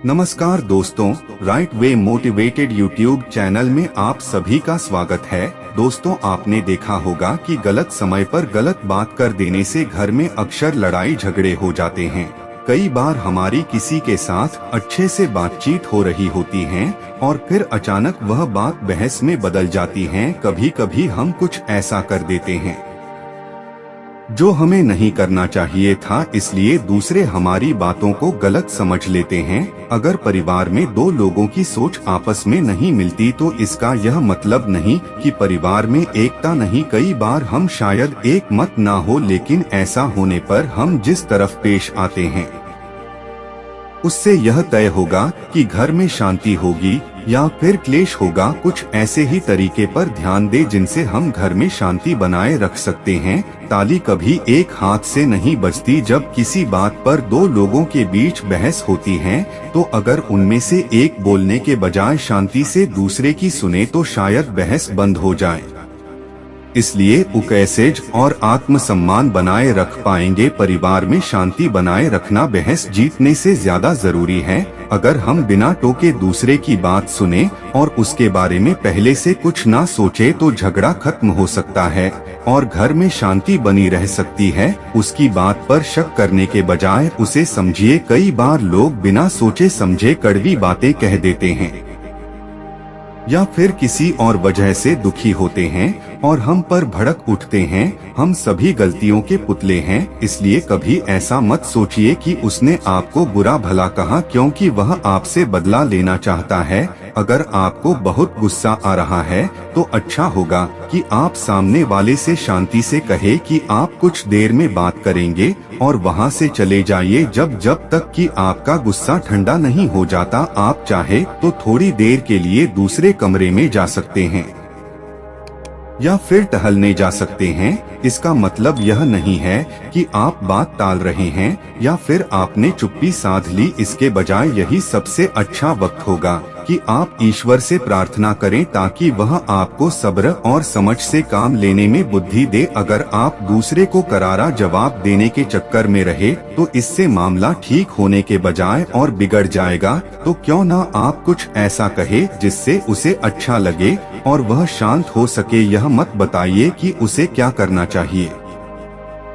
नमस्कार दोस्तों, right way motivated YouTube channel में आप सभी का स्वागत है। दोस्तों, आपने देखा होगा कि गलत समय पर गलत बात कर देने से घर में अक्सर लड़ाई झगड़े हो जाते हैं। कई बार हमारी किसी के साथ अच्छे से बातचीत हो रही होती है और फिर अचानक वह बात बहस में बदल जाती है। कभी कभी हम कुछ ऐसा कर देते हैं जो हमें नहीं करना चाहिए था, इसलिए दूसरे हमारी बातों को गलत समझ लेते हैं। अगर परिवार में दो लोगों की सोच आपस में नहीं मिलती तो इसका यह मतलब नहीं कि परिवार में एकता नहीं। कई बार हम शायद एक मत ना हो, लेकिन ऐसा होने पर हम जिस तरफ पेश आते हैं उससे यह तय होगा कि घर में शांति होगी या फिर क्लेश होगा। कुछ ऐसे ही तरीके पर ध्यान दे जिनसे हम घर में शांति बनाए रख सकते हैं। ताली कभी एक हाथ से नहीं बजती। जब किसी बात पर दो लोगों के बीच बहस होती है तो अगर उनमें से एक बोलने के बजाय शांति से दूसरे की सुने तो शायद बहस बंद हो जाए। इसलिए उकैसेज और आत्मसम्मान बनाए रख पाएंगे। परिवार में शांति बनाए रखना बहस जीतने से ज्यादा जरूरी है। अगर हम बिना टोके दूसरे की बात सुने और उसके बारे में पहले से कुछ ना सोचे तो झगड़ा खत्म हो सकता है और घर में शांति बनी रह सकती है। उसकी बात पर शक करने के बजाय उसे समझिए। कई बार लोग बिना सोचे समझे कड़वी बातें कह देते हैं या फिर किसी और वजह से दुखी होते हैं और हम पर भड़क उठते हैं। हम सभी गलतियों के पुतले हैं, इसलिए कभी ऐसा मत सोचिए कि उसने आपको बुरा भला कहा क्योंकि वह आपसे बदला लेना चाहता है। अगर आपको बहुत गुस्सा आ रहा है तो अच्छा होगा कि आप सामने वाले से शांति से कहे कि आप कुछ देर में बात करेंगे और वहां से चले जाइए। जब तक कि आपका गुस्सा ठंडा नहीं हो जाता। आप चाहे तो थोड़ी देर के लिए दूसरे कमरे में जा सकते हैं या फिर टहलने जा सकते हैं। इसका मतलब यह नहीं है कि आप बात टाल रहे हैं या फिर आपने चुप्पी साध ली। इसके बजाय यही सबसे अच्छा वक्त होगा कि आप ईश्वर से प्रार्थना करें ताकि वह आपको सब्र और समझ से काम लेने में बुद्धि दे। अगर आप दूसरे को करारा जवाब देने के चक्कर में रहे तो इससे मामला ठीक होने के बजाय और बिगड़ जाएगा। तो क्यों ना आप कुछ ऐसा कहे जिससे उसे अच्छा लगे और वह शांत हो सके। यह मत बताइए कि उसे क्या करना चाहिए,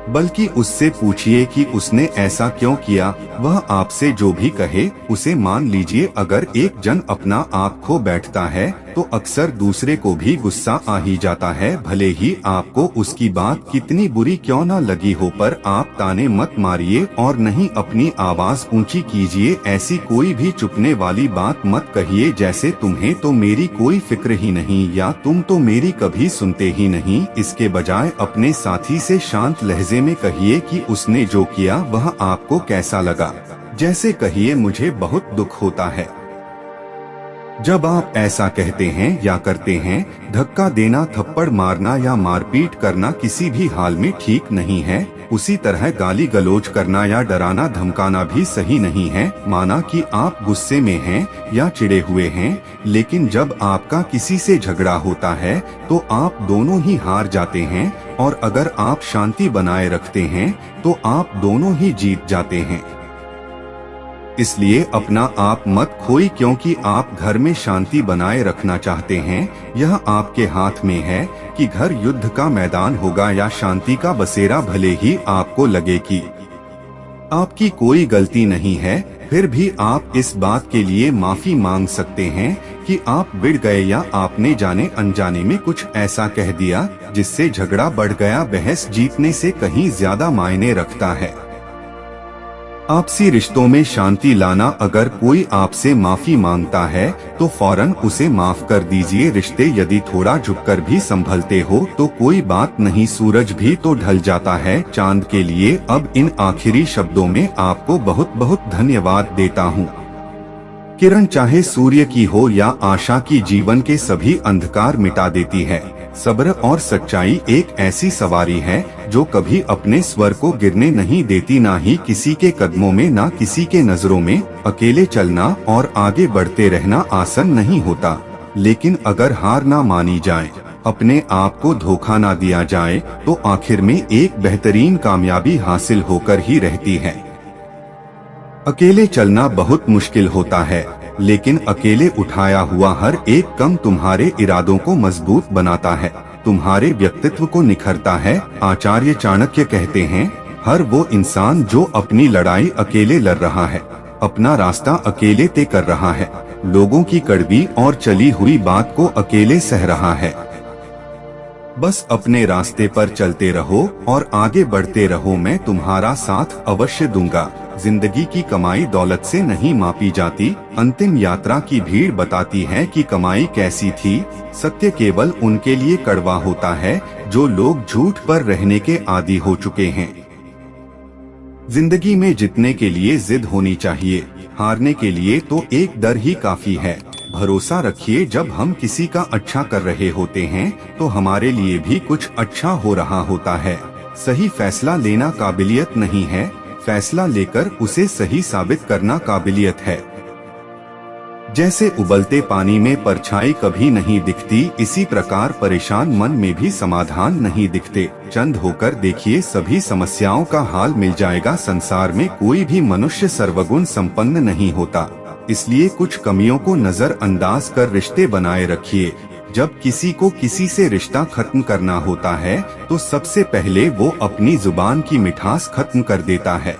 बल्कि उससे पूछिए कि उसने ऐसा क्यों किया। वह आपसे जो भी कहे उसे मान लीजिए। अगर एक जन अपना आप खो बैठता है तो अक्सर दूसरे को भी गुस्सा आ ही जाता है। भले ही आपको उसकी बात कितनी बुरी क्यों न लगी हो, पर आप ताने मत मारिए और नहीं अपनी आवाज ऊंची कीजिए। ऐसी कोई भी चुपने वाली बात मत कहिए जैसे तुम्हें तो मेरी कोई फिक्र ही नहीं या तुम तो मेरी कभी सुनते ही नहीं। इसके बजाय अपने साथी से शांत लहजे में कहिए कि उसने जो किया वह आपको कैसा लगा। जैसे कहिए, मुझे बहुत दुख होता है। जब आप ऐसा कहते हैं या करते हैं, धक्का देना, थप्पड़ मारना या मारपीट करना किसी भी हाल में ठीक नहीं है। उसी तरह गाली गलौज करना या डराना धमकाना भी सही नहीं है। माना कि आप गुस्से में हैं या चिढ़े हुए हैं, लेकिन जब आपका किसी से झगड़ा होता है तो आप दोनों ही हार जाते हैं और अगर आप शांति बनाए रखते हैं तो आप दोनों ही जीत जाते हैं। इसलिए अपना आप मत खोई क्योंकि आप घर में शांति बनाए रखना चाहते हैं। यह आपके हाथ में है कि घर युद्ध का मैदान होगा या शांति का बसेरा। भले ही आपको लगे कि आपकी कोई गलती नहीं है, फिर भी आप इस बात के लिए माफी मांग सकते हैं कि आप बिगड़ गए या आपने जाने अनजाने में कुछ ऐसा कह दिया जिससे झगड़ा बढ़ गया। बहस जीतने से कहीं ज्यादा मायने रखता है आपसी रिश्तों में शांति लाना। अगर कोई आपसे माफी मांगता है तो फौरन उसे माफ कर दीजिए। रिश्ते यदि थोड़ा झुककर भी संभलते हो तो कोई बात नहीं, सूरज भी तो ढल जाता है चांद के लिए। अब इन आखिरी शब्दों में आपको बहुत बहुत धन्यवाद देता हूँ। किरण चाहे सूर्य की हो या आशा की, जीवन के सभी अंधकार मिटा देती है। सब्र और सच्चाई एक ऐसी सवारी है जो कभी अपने स्वर को गिरने नहीं देती, ना ही किसी के कदमों में, ना किसी के नजरों में। अकेले चलना और आगे बढ़ते रहना आसान नहीं होता, लेकिन अगर हार ना मानी जाए, अपने आप को धोखा ना दिया जाए तो आखिर में एक बेहतरीन कामयाबी हासिल होकर ही रहती है। अकेले चलना बहुत मुश्किल होता है, लेकिन अकेले उठाया हुआ हर एक कदम तुम्हारे इरादों को मजबूत बनाता है, तुम्हारे व्यक्तित्व को निखरता है। आचार्य चाणक्य कहते हैं, हर वो इंसान जो अपनी लड़ाई अकेले लड़ रहा है, अपना रास्ता अकेले तय कर रहा है, लोगों की कड़वी और चली हुई बात को अकेले सह रहा है। बस अपने रास्ते पर चलते रहो और आगे बढ़ते रहो, मैं तुम्हारा साथ अवश्य दूंगा। जिंदगी की कमाई दौलत से नहीं मापी जाती, अंतिम यात्रा की भीड़ बताती है कि कमाई कैसी थी। सत्य केवल उनके लिए कड़वा होता है जो लोग झूठ पर रहने के आदी हो चुके हैं। जिंदगी में जीतने के लिए जिद होनी चाहिए, हारने के लिए तो एक डर ही काफी है। भरोसा रखिए, जब हम किसी का अच्छा कर रहे होते हैं तो हमारे लिए भी कुछ अच्छा हो रहा होता है। सही फैसला लेना काबिलियत नहीं है, फैसला लेकर उसे सही साबित करना काबिलियत है। जैसे उबलते पानी में परछाई कभी नहीं दिखती, इसी प्रकार परेशान मन में भी समाधान नहीं दिखते। चंद होकर देखिए, सभी समस्याओं का हाल मिल जाएगा। संसार में कोई भी मनुष्य सर्वगुण संपन्न नहीं होता, इसलिए कुछ कमियों को नजरअंदाज कर रिश्ते बनाए रखिए। जब किसी को किसी से रिश्ता खत्म करना होता है तो सबसे पहले वो अपनी जुबान की मिठास खत्म कर देता है।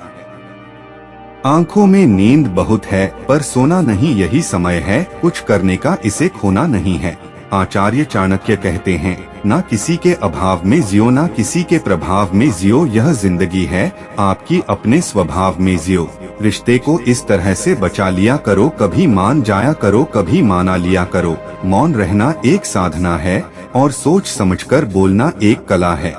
आंखों में नींद बहुत है पर सोना नहीं, यही समय है कुछ करने का, इसे खोना नहीं है। आचार्य चाणक्य कहते हैं, ना किसी के अभाव में जियो, ना किसी के प्रभाव में जियो, यह जिंदगी है आपकी अपने स्वभाव में जियो। रिश्ते को इस तरह से बचा लिया करो, कभी मान जाया करो, कभी माना लिया करो। मौन रहना एक साधना है और सोच समझकर बोलना एक कला है।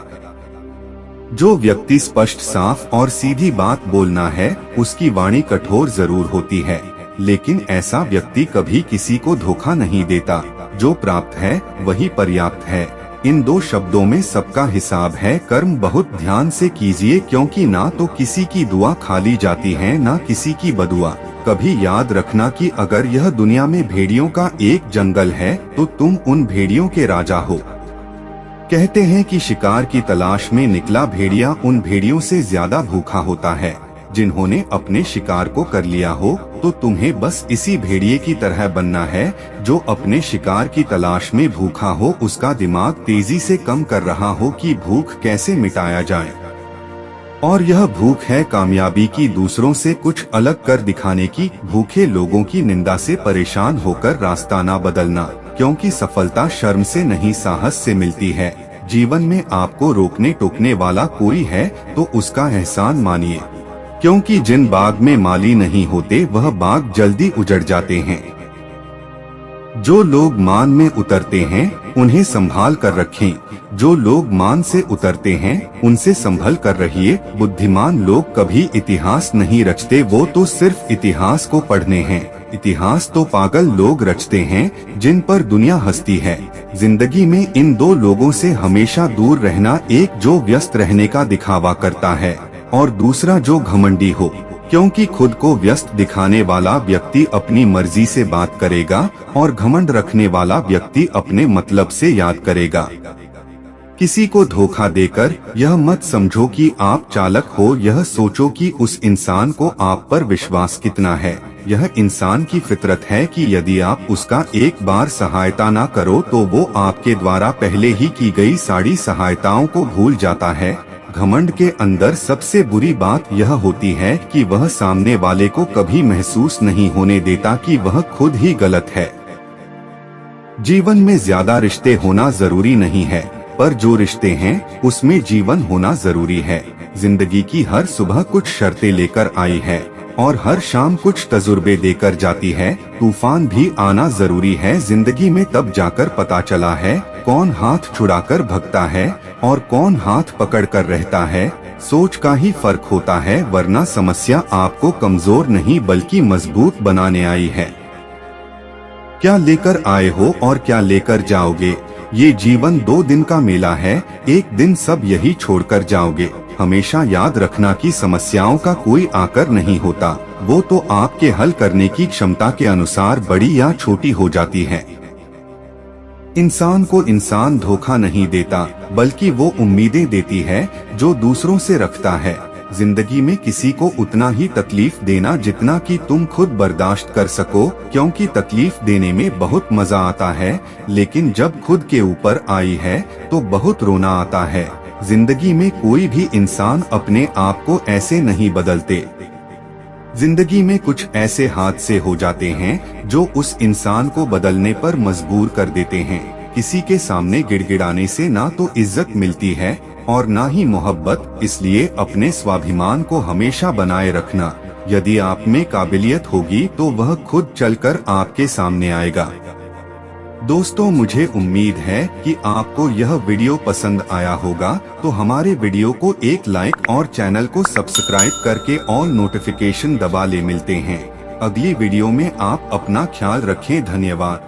जो व्यक्ति स्पष्ट, साफ और सीधी बात बोलना है, उसकी वाणी कठोर जरूर होती है, लेकिन ऐसा व्यक्ति कभी किसी को धोखा नहीं देता। जो प्राप्त है वही पर्याप्त है। इन दो शब्दों में सबका हिसाब है। कर्म बहुत ध्यान से कीजिए, क्योंकि ना तो किसी की दुआ खाली जाती है, ना किसी की बदुआ। कभी याद रखना कि अगर यह दुनिया में भेड़ियों का एक जंगल है तो तुम उन भेड़ियों के राजा हो। कहते हैं कि शिकार की तलाश में निकला भेड़िया उन भेड़ियों से ज्यादा भूखा होता है। जिन्होंने अपने शिकार को कर लिया हो तो तुम्हें बस इसी भेड़िए की तरह बनना है जो अपने शिकार की तलाश में भूखा हो, उसका दिमाग तेजी से कम कर रहा हो कि भूख कैसे मिटाया जाए। और यह भूख है कामयाबी की, दूसरों से कुछ अलग कर दिखाने की। भूखे लोगों की निंदा से परेशान होकर रास्ता ना बदलना, क्योंकि सफलता शर्म से नहीं साहस से मिलती है। जीवन में आपको रोकने टोकने वाला कोई है तो उसका एहसान मानिए, क्योंकि जिन बाग में माली नहीं होते वह बाग जल्दी उजड़ जाते हैं। जो लोग मान में उतरते हैं उन्हें संभाल कर रखें, जो लोग मान से उतरते हैं उनसे संभल कर रहिए। बुद्धिमान लोग कभी इतिहास नहीं रचते, वो तो सिर्फ इतिहास को पढ़ने हैं। इतिहास तो पागल लोग रचते हैं जिन पर दुनिया हंसती है। जिंदगी में इन दो लोगों से हमेशा दूर रहना, एक जो व्यस्त रहने का दिखावा करता है और दूसरा जो घमंडी हो, क्योंकि खुद को व्यस्त दिखाने वाला व्यक्ति अपनी मर्जी से बात करेगा और घमंड रखने वाला व्यक्ति अपने मतलब से याद करेगा। किसी को धोखा देकर यह मत समझो कि आप चालाक हो, यह सोचो कि उस इंसान को आप पर विश्वास कितना है। यह इंसान की फितरत है कि यदि आप उसका एक बार सहायता ना करो तो वो आपके द्वारा पहले ही की गई सारी सहायताओं को भूल जाता है। घमंड के अंदर सबसे बुरी बात यह होती है कि वह सामने वाले को कभी महसूस नहीं होने देता कि वह खुद ही गलत है। जीवन में ज्यादा रिश्ते होना जरूरी नहीं है, पर जो रिश्ते हैं उसमें जीवन होना जरूरी है। जिंदगी की हर सुबह कुछ शर्तें लेकर आई है और हर शाम कुछ तजुर्बे देकर जाती है। तूफान भी आना जरूरी है। जिंदगी में तब जाकर पता चला है कौन हाथ छुड़ाकर भगता है और कौन हाथ पकड़कर रहता है। सोच का ही फर्क होता है, वरना समस्या आपको कमजोर नहीं बल्कि मजबूत बनाने आई है। क्या लेकर आए हो और क्या लेकर जाओगे, ये जीवन 2 दिन का मेला है, एक दिन सब यही छोड़कर जाओगे। हमेशा याद रखना कि समस्याओं का कोई आकर नहीं होता, वो तो आपके हल करने की क्षमता के अनुसार बड़ी या छोटी हो जाती है। इंसान को इंसान धोखा नहीं देता, बल्कि वो उम्मीदें देती है जो दूसरों से रखता है। जिंदगी में किसी को उतना ही तकलीफ देना जितना कि तुम खुद बर्दाश्त कर सको, क्योंकि तकलीफ देने में बहुत मजा आता है, लेकिन जब खुद के ऊपर आई है तो बहुत रोना आता है। जिंदगी में कोई भी इंसान अपने आप को ऐसे नहीं बदलते। जिंदगी में कुछ ऐसे हादसे हो जाते हैं जो उस इंसान को बदलने पर मजबूर कर देते हैं। किसी के सामने गिड़गिड़ाने से ना तो इज्जत मिलती है और ना ही मोहब्बत, इसलिए अपने स्वाभिमान को हमेशा बनाए रखना। यदि आप में काबिलियत होगी तो वह खुद चलकर आपके सामने आएगा। दोस्तों, मुझे उम्मीद है कि आपको यह वीडियो पसंद आया होगा, तो हमारे वीडियो को एक लाइक और चैनल को सब्सक्राइब करके ऑल नोटिफिकेशन दबा ले। मिलते हैं अगली वीडियो में। आप अपना ख्याल रखें। धन्यवाद।